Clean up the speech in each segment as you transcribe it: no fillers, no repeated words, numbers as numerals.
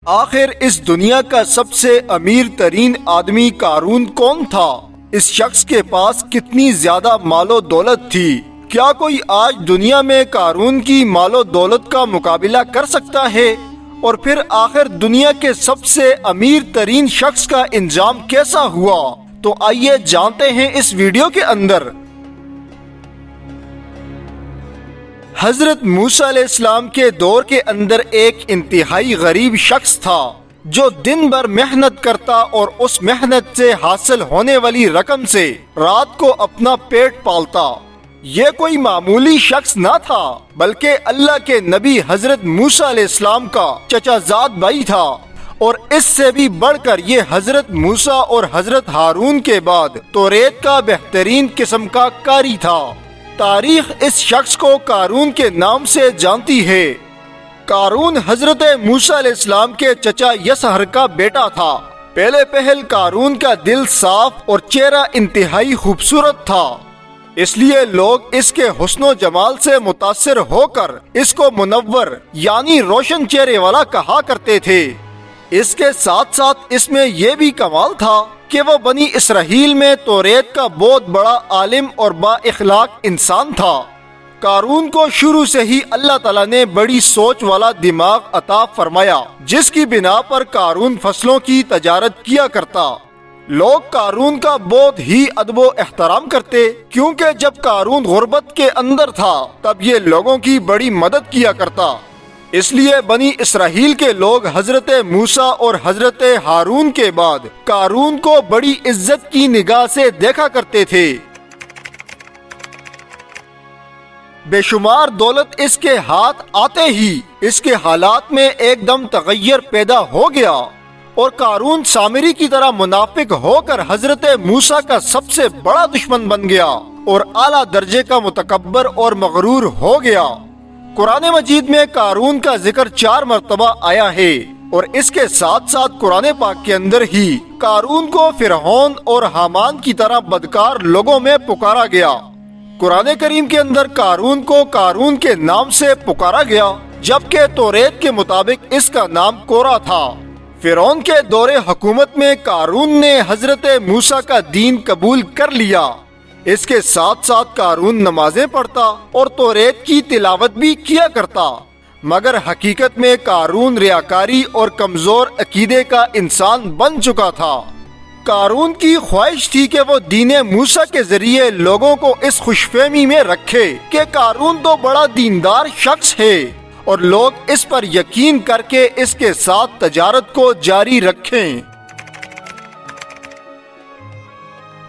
آخر اس دنیا کا سب سے امیر ترین آدمی قارون کون تھا؟ اس شخص کے پاس کتنی زیادہ مال و دولت تھی؟ کیا کوئی آج دنیا میں قارون کی مال و دولت کا مقابلہ کر سکتا ہے؟ اور پھر آخر دنیا کے سب سے امیر ترین شخص کا انجام کیسا ہوا؟ تو آئیے جانتے ہیں اس ویڈیو کے اندر۔ حضرت موسیٰ علیہ السلام کے دور کے اندر ایک انتہائی غریب شخص تھا جو دن بھر محنت کرتا اور اس محنت سے حاصل ہونے والی رقم سے رات کو اپنا پیٹ پالتا۔ یہ کوئی معمولی شخص نہ تھا بلکہ اللہ کے نبی حضرت موسیٰ علیہ السلام کا چچا زاد بھائی تھا، اور اس سے بھی بڑھ کر یہ حضرت موسیٰ اور حضرت ہارون کے بعد توریت کا بہترین قسم کا قاری تھا۔ تاریخ اس شخص کو قارون کے نام سے جانتی ہے۔ قارون حضرت موسیٰ علیہ السلام کے چچا یسہر کا بیٹا تھا۔ پہلے پہل قارون کا دل صاف اور چہرہ انتہائی خوبصورت تھا، اس لیے لوگ اس کے حسن و جمال سے متاثر ہو کر اس کو منور یعنی روشن چہرے والا کہا کرتے تھے۔ اس کے ساتھ ساتھ اس میں یہ بھی کمال تھا کہ وہ بنی اسرائیل میں توریت کا بہت بڑا عالم اور با اخلاق انسان تھا۔ قارون کو شروع سے ہی اللہ تعالیٰ نے بڑی سوچ والا دماغ عطا فرمایا، جس کی بنا پر قارون فصلوں کی تجارت کیا کرتا۔ لوگ قارون کا بہت ہی ادب و احترام کرتے، کیونکہ جب قارون غربت کے اندر تھا تب یہ لوگوں کی بڑی مدد کیا کرتا۔ اس لیے بنی اسرائیل کے لوگ حضرت موسیٰ اور حضرت ہارون کے بعد قارون کو بڑی عزت کی نگاہ سے دیکھا کرتے تھے۔ بے شمار دولت اس کے ہاتھ آتے ہی اس کے حالات میں ایک دم تغیر پیدا ہو گیا، اور قارون سامری کی طرح منافق ہو کر حضرت موسیٰ کا سب سے بڑا دشمن بن گیا اور اعلیٰ درجے کا متکبر اور مغرور ہو گیا۔ قرآن مجید میں قارون کا ذکر 4 مرتبہ آیا ہے، اور اس کے ساتھ ساتھ قرآن پاک کے اندر ہی قارون کو فرعون اور حامان کی طرح بدکار لوگوں میں پکارا گیا۔ قرآن کریم کے اندر قارون کو قارون کے نام سے پکارا گیا، جبکہ توریت کے مطابق اس کا نام کورا تھا۔ فرعون کے دور حکومت میں قارون نے حضرت موسیٰ کا دین قبول کر لیا۔ اس کے ساتھ ساتھ قارون نمازیں پڑھتا اور توریت کی تلاوت بھی کیا کرتا، مگر حقیقت میں قارون ریاکاری اور کمزور عقیدے کا انسان بن چکا تھا۔ قارون کی خواہش تھی کہ وہ دین موسیٰ کے ذریعے لوگوں کو اس خوش فہمی میں رکھے کہ قارون تو بڑا دیندار شخص ہے، اور لوگ اس پر یقین کر کے اس کے ساتھ تجارت کو جاری رکھیں۔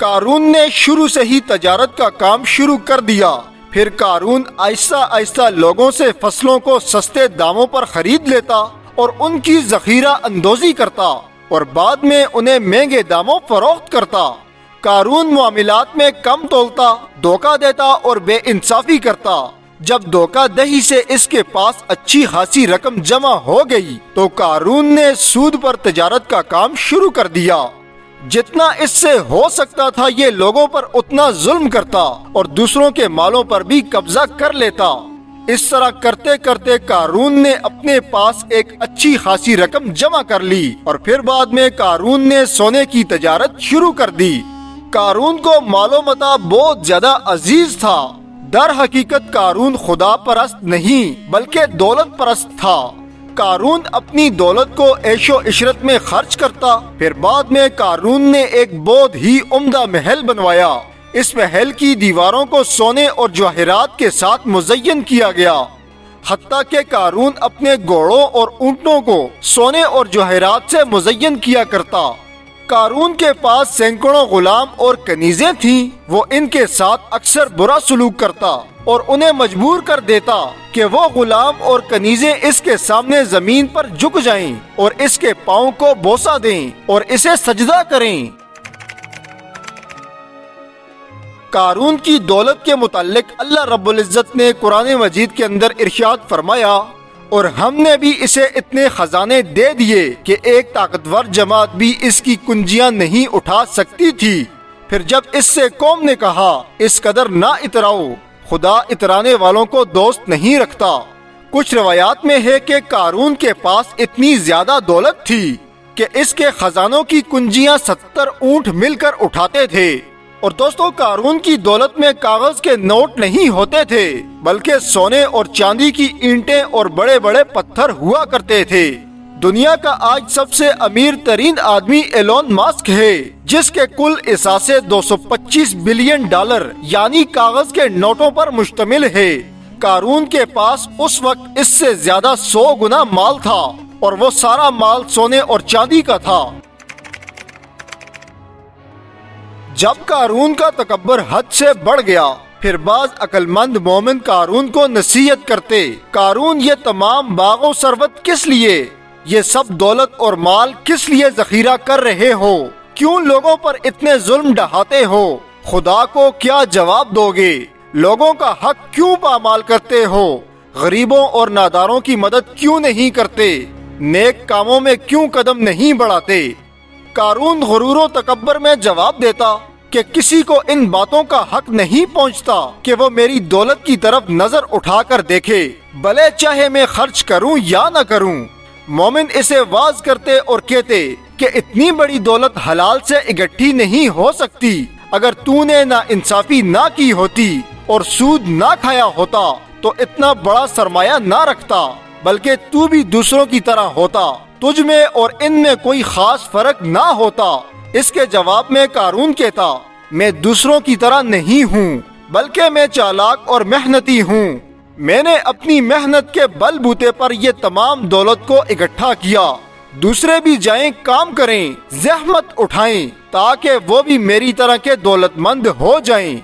قارون نے شروع سے ہی تجارت کا کام شروع کر دیا۔ پھر قارون آہستہ آہستہ لوگوں سے فصلوں کو سستے داموں پر خرید لیتا اور ان کی ذخیرہ اندوزی کرتا، اور بعد میں انہیں مہنگے داموں فروخت کرتا۔ قارون معاملات میں کم تولتا، دھوکہ دیتا اور بے انصافی کرتا۔ جب دھوکہ دہی سے اس کے پاس اچھی خاصی رقم جمع ہو گئی تو قارون نے سود پر تجارت کا کام شروع کر دیا۔ جتنا اس سے ہو سکتا تھا یہ لوگوں پر اتنا ظلم کرتا اور دوسروں کے مالوں پر بھی قبضہ کر لیتا۔ اس طرح کرتے کرتے قارون نے اپنے پاس ایک اچھی خاصی رقم جمع کر لی، اور پھر بعد میں قارون نے سونے کی تجارت شروع کر دی۔ قارون کو مال و متاع بہت زیادہ عزیز تھا۔ در حقیقت قارون خدا پرست نہیں بلکہ دولت پرست تھا۔ قارون اپنی دولت کو عیش و عشرت میں خرچ کرتا۔ پھر بعد میں قارون نے ایک بہت ہی عمدہ محل بنوایا۔ اس محل کی دیواروں کو سونے اور جواہرات کے ساتھ مزین کیا گیا، حتیٰ کہ قارون اپنے گھوڑوں اور اونٹوں کو سونے اور جواہرات سے مزین کیا کرتا۔ قارون کے پاس سینکڑوں غلام اور کنیزیں تھیں، وہ ان کے ساتھ اکثر برا سلوک کرتا اور انہیں مجبور کر دیتا کہ وہ غلام اور کنیزیں اس کے سامنے زمین پر جھک جائیں اور اس کے پاؤں کو بوسہ دیں اور اسے سجدہ کریں۔ قارون کی دولت کے متعلق اللہ رب العزت نے قرآن مجید کے اندر ارشاد فرمایا، اور ہم نے بھی اسے اتنے خزانے دے دیے کہ ایک طاقتور جماعت بھی اس کی کنجیاں نہیں اٹھا سکتی تھی۔ پھر جب اس سے قوم نے کہا اس قدر نہ اتراؤ، خدا اترانے والوں کو دوست نہیں رکھتا۔ کچھ روایات میں ہے کہ قارون کے پاس اتنی زیادہ دولت تھی کہ اس کے خزانوں کی کنجیاں 70 اونٹ مل کر اٹھاتے تھے۔ اور دوستو، قارون کی دولت میں کاغذ کے نوٹ نہیں ہوتے تھے بلکہ سونے اور چاندی کی اینٹیں اور بڑے بڑے پتھر ہوا کرتے تھے۔ دنیا کا آج سب سے امیر ترین آدمی ایلون ماسک ہے، جس کے کل اثاثے $225 بلین یعنی کاغذ کے نوٹوں پر مشتمل ہے۔ قارون کے پاس اس وقت اس سے زیادہ 100 گنا مال تھا، اور وہ سارا مال سونے اور چاندی کا تھا۔ جب قارون کا تکبر حد سے بڑھ گیا، پھر بعض عقل مند مومن قارون کو نصیحت کرتے، قارون یہ تمام باغ و ثروت کس لیے، یہ سب دولت اور مال کس لیے ذخیرہ کر رہے ہو؟ کیوں لوگوں پر اتنے ظلم ڈھاتے ہو؟ خدا کو کیا جواب دو گے؟ لوگوں کا حق کیوں پامال کرتے ہو؟ غریبوں اور ناداروں کی مدد کیوں نہیں کرتے؟ نیک کاموں میں کیوں قدم نہیں بڑھاتے؟ قارون غرور و تکبر میں جواب دیتا کہ کسی کو ان باتوں کا حق نہیں پہنچتا کہ وہ میری دولت کی طرف نظر اٹھا کر دیکھے، بھلے چاہے میں خرچ کروں یا نہ کروں۔ مومن اسے واز کرتے اور کہتے کہ اتنی بڑی دولت حلال سے اکٹھی نہیں ہو سکتی۔ اگر تو نے نا انصافی نہ کی ہوتی اور سود نہ کھایا ہوتا تو اتنا بڑا سرمایہ نہ رکھتا، بلکہ تو بھی دوسروں کی طرح ہوتا، تجھ میں اور ان میں کوئی خاص فرق نہ ہوتا۔ اس کے جواب میں قارون کہتا، میں دوسروں کی طرح نہیں ہوں، بلکہ میں چالاک اور محنتی ہوں۔ میں نے اپنی محنت کے بل بوتے پر یہ تمام دولت کو اکٹھا کیا۔ دوسرے بھی جائیں کام کریں، زحمت اٹھائیں، تاکہ وہ بھی میری طرح کے دولت مند ہو جائیں۔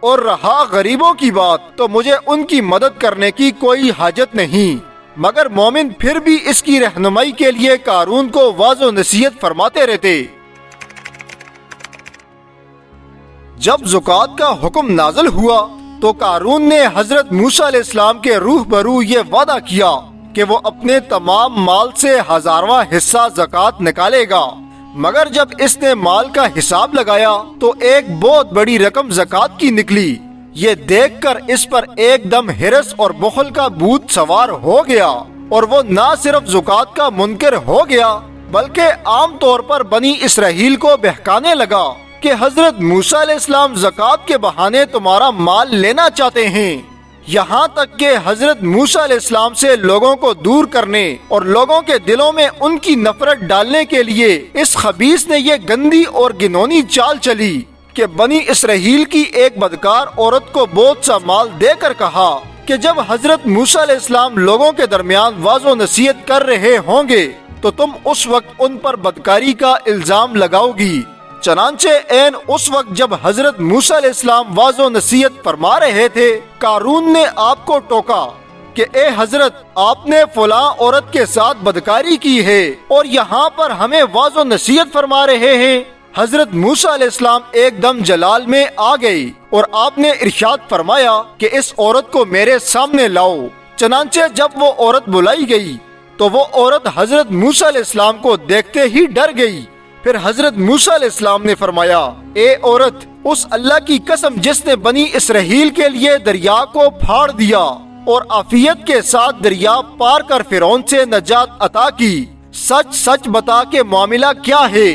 اور رہا غریبوں کی بات، تو مجھے ان کی مدد کرنے کی کوئی حاجت نہیں۔ مگر مومن پھر بھی اس کی رہنمائی کے لیے قارون کو واضح و نصیحت فرماتے رہتے۔ جب زکوٰۃ کا حکم نازل ہوا تو قارون نے حضرت موسیٰ علیہ السلام کے روح برو یہ وعدہ کیا کہ وہ اپنے تمام مال سے 1000واں حصہ زکوٰۃ نکالے گا۔ مگر جب اس نے مال کا حساب لگایا تو ایک بہت بڑی رقم زکوٰۃ کی نکلی۔ یہ دیکھ کر اس پر ایک دم ہرس اور بخل کا بھوت سوار ہو گیا، اور وہ نہ صرف زکوٰۃ کا منکر ہو گیا بلکہ عام طور پر بنی اسرائیل کو بہکانے لگا کہ حضرت موسیٰ علیہ السلام زکوٰۃ کے بہانے تمہارا مال لینا چاہتے ہیں۔ یہاں تک کہ حضرت موسیٰ علیہ السلام سے لوگوں کو دور کرنے اور لوگوں کے دلوں میں ان کی نفرت ڈالنے کے لیے اس خبیث نے یہ گندی اور گنونی چال چلی کہ بنی اسرائیل کی ایک بدکار عورت کو بہت سا مال دے کر کہا کہ جب حضرت موسیٰ علیہ السلام لوگوں کے درمیان واضح و نصیحت کر رہے ہوں گے تو تم اس وقت ان پر بدکاری کا الزام لگاؤ گی۔ چنانچہ عین اس وقت جب حضرت موسیٰ علیہ السلام واضح و نصیحت فرما رہے تھے، قارون نے آپ کو ٹوکا کہ اے حضرت، آپ نے فلاں عورت کے ساتھ بدکاری کی ہے اور یہاں پر ہمیں واضح و نصیحت فرما رہے ہیں۔ حضرت موسیٰ علیہ السلام ایک دم جلال میں آ گئی اور آپ نے ارشاد فرمایا کہ اس عورت کو میرے سامنے لاؤ۔ چنانچہ جب وہ عورت بلائی گئی تو وہ عورت حضرت موسیٰ علیہ السلام کو دیکھتے ہی ڈر گئی۔ پھر حضرت موسیٰ علیہ السلام نے فرمایا، اے عورت، اس اللہ کی قسم جس نے بنی اسرائیل کے لیے دریا کو پھاڑ دیا اور عافیت کے ساتھ دریا پار کر فرعون سے نجات عطا کی، سچ سچ بتا کہ معاملہ کیا ہے۔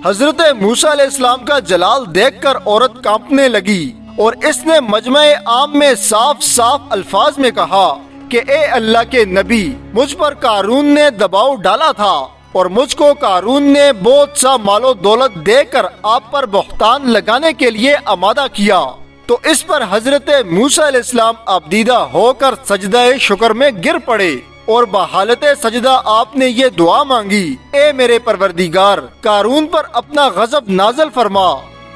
حضرت موسیٰ علیہ السلام کا جلال دیکھ کر عورت کانپنے لگی اور اس نے مجمع عام میں صاف صاف الفاظ میں کہا کہ اے اللہ کے نبی، مجھ پر قارون نے دباؤ ڈالا تھا اور مجھ کو قارون نے بہت سا مال و دولت دے کر آپ پر بہتان لگانے کے لیے آمادہ کیا۔ تو اس پر حضرت موسیٰ علیہ السلام ابدیدہ ہو کر سجدہ شکر میں گر پڑے اور بحالت سجدہ آپ نے یہ دعا مانگی، اے میرے پروردگار، قارون پر اپنا غضب نازل فرما۔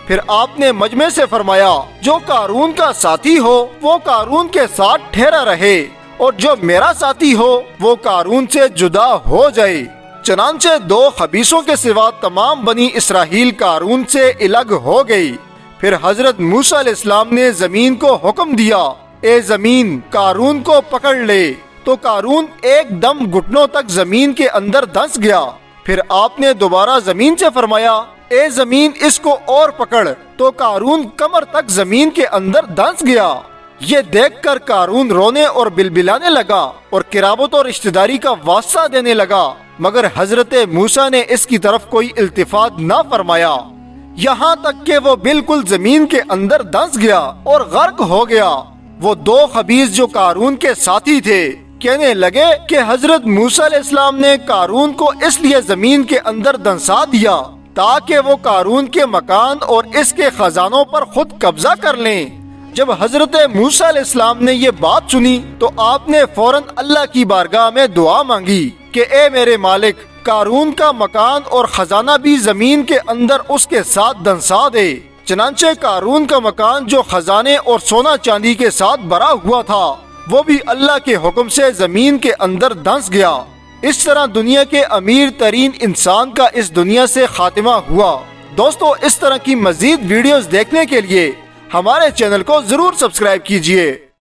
پھر آپ نے مجمع سے فرمایا، جو قارون کا ساتھی ہو وہ قارون کے ساتھ ٹھہرا رہے، اور جو میرا ساتھی ہو وہ قارون سے جدا ہو جائے۔ چنانچہ 2 خبیثوں کے سوا تمام بنی اسرائیل قارون سے الگ ہو گئی۔ پھر حضرت موسیٰ علیہ السلام نے زمین کو حکم دیا، اے زمین، قارون کو پکڑ لے۔ تو قارون ایک دم گھٹنوں تک زمین کے اندر دھنس گیا۔ پھر آپ نے دوبارہ زمین سے فرمایا، اے زمین، اس کو اور پکڑ۔ تو قارون کمر تک زمین کے اندر دھنس گیا۔ یہ دیکھ کر قارون رونے اور بلبلانے لگا اور قرابت اور رشتہ داری کا واسطہ دینے لگا، مگر حضرت موسیٰ نے اس کی طرف کوئی التفات نہ فرمایا، یہاں تک کہ وہ بالکل زمین کے اندر دھنس گیا اور غرق ہو گیا۔ وہ دو خبیث جو قارون کے ساتھی تھے کہنے لگے کہ حضرت موسیٰ علیہ السلام نے قارون کو اس لیے زمین کے اندر دھنسا دیا تاکہ وہ قارون کے مکان اور اس کے خزانوں پر خود قبضہ کر لیں۔ جب حضرت موسیٰ علیہ السلام نے یہ بات سنی تو آپ نے فوراً اللہ کی بارگاہ میں دعا مانگی کہ اے میرے مالک، قارون کا مکان اور خزانہ بھی زمین کے اندر اس کے ساتھ دھنسا دے۔ چنانچہ قارون کا مکان جو خزانے اور سونا چاندی کے ساتھ بھرا ہوا تھا وہ بھی اللہ کے حکم سے زمین کے اندر دھنس گیا۔ اس طرح دنیا کے امیر ترین انسان کا اس دنیا سے خاتمہ ہوا۔ دوستو، اس طرح کی مزید ویڈیوز دیکھنے کے لیے ہمارے چینل کو ضرور سبسکرائب کیجئے۔